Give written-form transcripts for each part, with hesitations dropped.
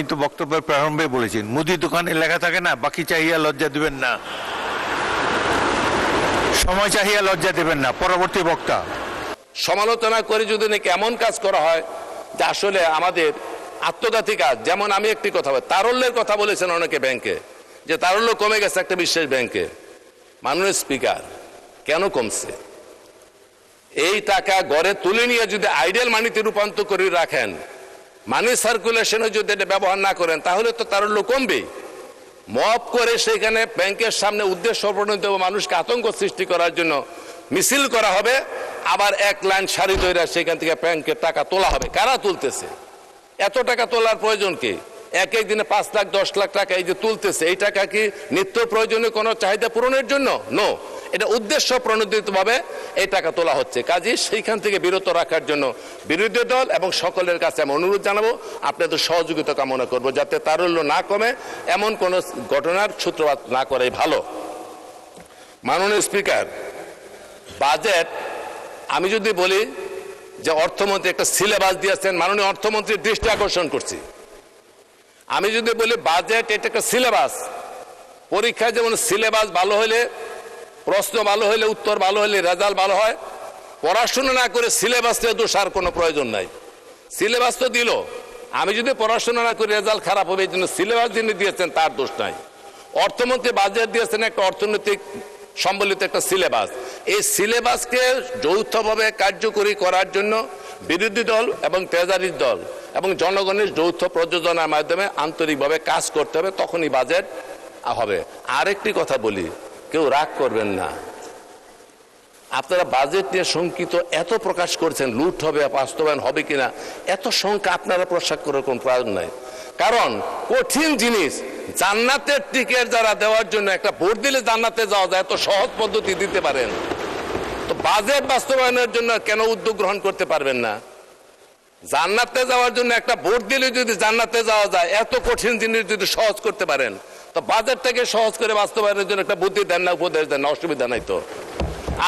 তো বক্তব্যের প্রারম্ভে বলেছি, মুদি দোকানে লেখা থাকে না, বাকি চাহিয়া লজ্জা দিবেন না, সময় চাহিয়া লজ্জা দেবেন না। পরবর্তী বক্তা। সমালোচনা করে যদি নাকি এমন কাজ করা হয় যে আসলে আমাদের আত্মঘাতী কাজ, যেমন আমি একটি কথা বলি, তারল্যের কথা বলেছেন অনেকে ব্যাংকে, যে তারল্য কমে গেছে একটা বিশেষ ব্যাংকে। মাননীয় স্পিকার, কেন কমছে? এই টাকা গড়ে তুলে নিয়ে যদি আইডিয়াল মানিতে রূপান্তর করে রাখেন, মানি সার্কুলেশনে যদি এটা ব্যবহার না করেন, তাহলে তো তারল্য কমবে। মব করে সেখানে ব্যাংকের সামনে উদ্দেশ্য প্রণোদিত মানুষকে আতঙ্ক সৃষ্টি করার জন্য মিছিল করা হবে, আবার এক লাইন সারি ধরে সেখান থেকে ব্যাংকের টাকা তোলা হবে। কারা তুলতেছে? এত টাকা তোলার প্রয়োজন কি? এক এক দিনে 5 লাখ 10 লাখ টাকা এই যে তুলতেছে, এই টাকা কি নিত্য প্রয়োজনীয় কোনো চাহিদা পূরণের জন্য? নো, এটা উদ্দেশ্য প্রণোদিতভাবে এই টাকা তোলা হচ্ছে। কাজেই সেইখান থেকে বিরত রাখার জন্য বিরোধী দল এবং সকলের কাছে আমি অনুরোধ জানাবো, আপনাদের সহযোগিতা কামনা করব, যাতে তারল্য না কমে, এমন কোনো ঘটনার সূত্রপাত না করাই ভালো। মাননীয় স্পিকার, বাজেট আমি যদি বলি যে অর্থমন্ত্রী একটা সিলেবাস দিয়েছেন, মাননীয় অর্থমন্ত্রীর দৃষ্টি আকর্ষণ করছি। আমি যদি বলি বাজেট এটা একটা সিলেবাস, পরীক্ষায় যেমন সিলেবাস ভালো হলে, প্রশ্ন ভালো হলে, উত্তর ভালো হলে রেজাল্ট ভালো হয়, পড়াশোনা না করে সিলেবাস নিয়ে দোষার কোনো প্রয়োজন নাই। সিলেবাস তো দিল, আমি যদি পড়াশোনা না করে রেজাল্ট খারাপ হবে, এই জন্য সিলেবাস যিনি দিয়েছেন তার দোষ নাই। অর্থমন্ত্রী বাজেট দিয়েছেন একটা অর্থনৈতিক সম্বলিত একটা সিলেবাস। এই সিলেবাসকে যৌথভাবে কার্যকরী করার জন্য বিরোধী দল এবং ট্রেজারি দল এবং জনগণের যৌথ প্রযোজনার মাধ্যমে আন্তরিকভাবে কাজ করতে হবে, তখনই বাজেট হবে। আরেকটি কথা বলি, কেউ রাগ করবেন না, আপনারা বাজেট নিয়ে শঙ্কিত এত প্রকাশ করছেন, লুট হবে, বাস্তবায়ন হবে কিনা, এত শঙ্কা আপনারা প্রকাশ করার কোনো প্রয়োজন নাই। কারণ কঠিন জিনিস, জান্নাতের টিকিট যারা দেওয়ার জন্য একটা ভোট দিলে জান্নাতে যাওয়া যায়, এত সহজ পদ্ধতি দিতে পারেন, তো বাজেট বাস্তবায়নের জন্য কেন উদ্যোগ গ্রহণ করতে পারবেন না? জান্নাতে যাওয়ার জন্য একটা ভোট দিলে যদি জান্নাতে যাওয়া যায়, এত কঠিন জিনিস যদি সহজ করতে পারেন, তো বাজেটটাকে সহজ করে বাস্তবায়নের জন্য একটা বুদ্ধি দেন না, উপদেশ দেন না, অসুবিধা নাই তো।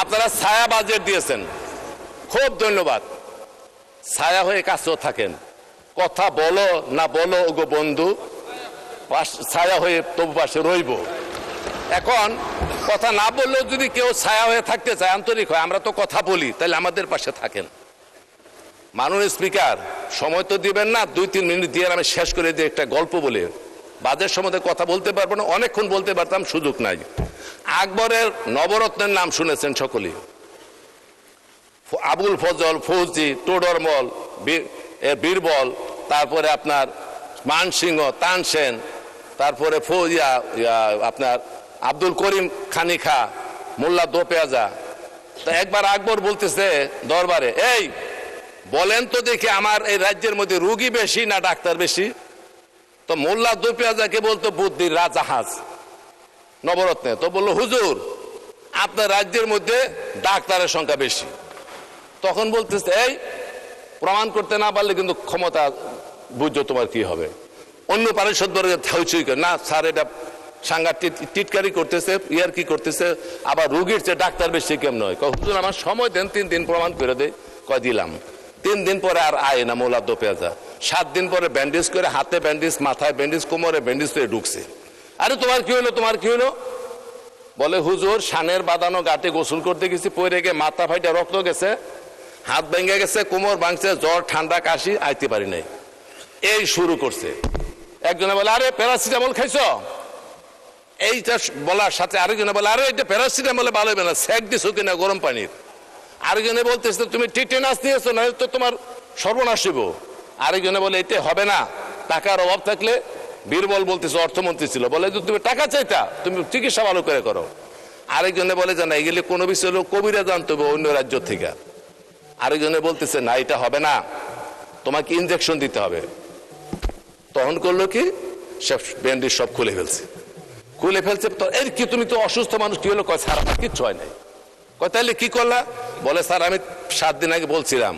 আপনারা ছায়া বাজেট দিয়েছেন, খুব ধন্যবাদ। ছায়া হয়ে কাছেও থাকেন, কথা বলো না বলো ওগো বন্ধু, ছায়া হয়ে তবু পাশে রইব। এখন কথা না বললেও যদি কেউ ছায়া হয়ে থাকতে চায়, আন্তরিক হয়, আমরা তো কথা বলি, তাহলে আমাদের পাশে থাকেন। মাননীয় স্পিকার, সময় তো দিবেন না, 2-3 মিনিট দিয়ে আমি শেষ করে দিয়ে একটা গল্প বলে, বাজেট সম্বন্ধে কথা বলতে পারবো না, অনেকক্ষণ বলতে পারতাম, সুযোগ নাই। আকবরের নবরত্নের নাম শুনেছেন সকলেই, আবুল ফজল, ফৌজি, টোডরমল, বীরবল, তারপরে আপনার মানসিংহ, তানসেন, তারপরে আপনার আব্দুল করিম খানি খা, মোল্লা দোপেয়াজা। তো একবার আকবর বলতেছে দরবারে, এই বলেন তো দেখি আমার এই রাজ্যের মধ্যে রুগী বেশি না ডাক্তার বেশি? তো মোল্লা দোপেয়াজাকে বলতো বুদ্ধির রাজাহাজ নবরত্নে। তো বললো, হুজুর আপনার রাজ্যের মধ্যে ডাক্তারের সংখ্যা বেশি। তখন বলতেছে, এই প্রমাণ করতে না পারলে কিন্তু ক্ষমতা বুঝছো তোমার কি হবে। অন্য পারিষদ বর্গের থাউচুই করে, না স্যার এটা সাংঘাতিক টিটকারি করতেছে, ইয়ার কি করতেছে, আবার রুগীর চেয়ে ডাক্তার বেশি কেমন হয়। হুজুর আমার সময় দেন, 3 দিন প্রমাণ করে দেয়। কয় দিলাম। 3 দিন পরে আর আয় না মোল্লা দোপেয়াজা। 7 দিন পরে ব্যান্ডেজ করে, হাতে ব্যান্ডেজ, মাথায় ব্যান্ডেজ, কোমরে ব্যান্ডেজ করে ঢুকছে। আরে তোমার কি হলো, তোমার কি হলো? বলে, হুজুর সানের বাঁধানো ঘাটে গোসল করতে গেছি, পরে গিয়ে মাথা ফাইটা রক্ত গেছে, হাত ভেঙে গেছে, কোমর ভাঙছে, জ্বর ঠান্ডা কাশি, আইতে পারি নাই। এই শুরু করছে। একজনে বলে, আরে প্যারাসিটামল খাইছ? এইটা বলার সাথে আরেকজনে বলে, আরে এটা প্যারাসিটামলে ভালো হবে না, সেক দিছো কিনা গরম পানির। আরেকজনে বলতেছে, তুমি টিটেনাস নিয়েছো, না তো তোমার সর্বনাশ হইব। আরেকজনে বলে, এটা হবে না, টাকার অভাব থাকলে, বীরবল বলতেছে, অর্থমন্ত্রী ছিল, বলে তুমি টাকা চাইতা, তুমি চিকিৎসা ভালো করে করো। আরেকজনে বলে যে না, এগুলি কোনো বিষয় হলো কবিরা জানতে হবে অন্য রাজ্য থেকে। আরেকজনে বলতেছে, না এটা হবে না, তোমাকে ইনজেকশন দিতে হবে। তখন করলো কি, সব ব্যান্ডেজ সব খুলে ফেলছে। তো এর কি, তুমি তো অসুস্থ মানুষ, কি হলো? কয় স্যার আমার কিচ্ছু হয় নাই। কয় তাহলে কি করলা? বলে, স্যার আমি 7 দিন আগে বলছিলাম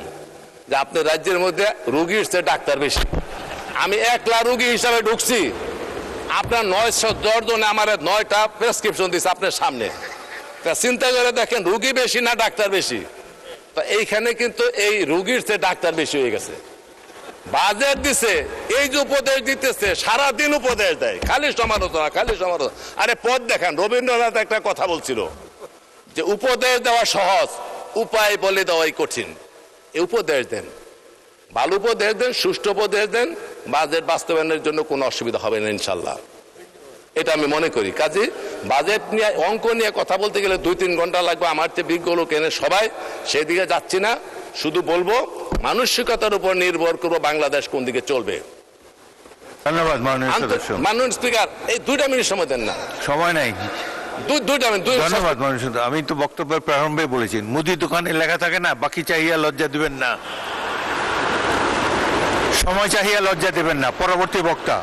যে আপনার রাজ্যের মধ্যে রুগীর চেয়ে ডাক্তার বেশি। আমি 1 লাখ রুগী হিসাবে ঢুকছি, আপনার 910 জনে আমার 9টা প্রেসক্রিপশন দিচ্ছে আপনার সামনে। চিন্তা করে দেখেন, রুগী বেশি না ডাক্তার বেশি? তো এইখানে কিন্তু এই রুগীর চেয়ে ডাক্তার বেশি হয়ে গেছে। বাজেট দিছে, এই যে উপদেশ দিতেছে, সারাদিন উপদেশ দেয়, খালি সমালোচনা, খালি সমালোচনা। আরে পথ দেখান। রবীন্দ্রনাথ একটা কথা বলছিল যে উপদেশ দেওয়া সহজ, উপায় বলে দেওয়াই কঠিন। এই উপদেশ দেন, ভালো উপদেশ দেন, সুষ্ঠু উপদেশ দেন, বাজেট বাস্তবায়নের জন্য কোনো অসুবিধা হবে না ইনশাল্লাহ, এটা আমি মনে করি। কাজে বাজেট নিয়ে, অঙ্ক নিয়ে কথা বলতে গেলে 2-3 ঘন্টা লাগবে। আমার চেয়ে বিজ্ঞ লোক এনে সবাই, সেদিকে যাচ্ছি না। শুধু বলবো মানসিকতার উপর নির্ভর করবো বাংলাদেশ কোন দিকে চলবে। ধন্যবাদ মাননীয় সদস্য। মাননীয় স্পিকার, এই 2টা মিনিট সময় দেন না। সময় নাই। 2 মিনিট। ধন্যবাদ মাননীয় সদস্য। আমি তো বক্তব্যের প্রারম্ভে বলেছি, মুদি দোকানে লেখা থাকে না, বাকি চাহিয়া লজ্জা দিবেন না। সময় চাহিয়া লজ্জা দিবেন না। পরবর্তী বক্তা।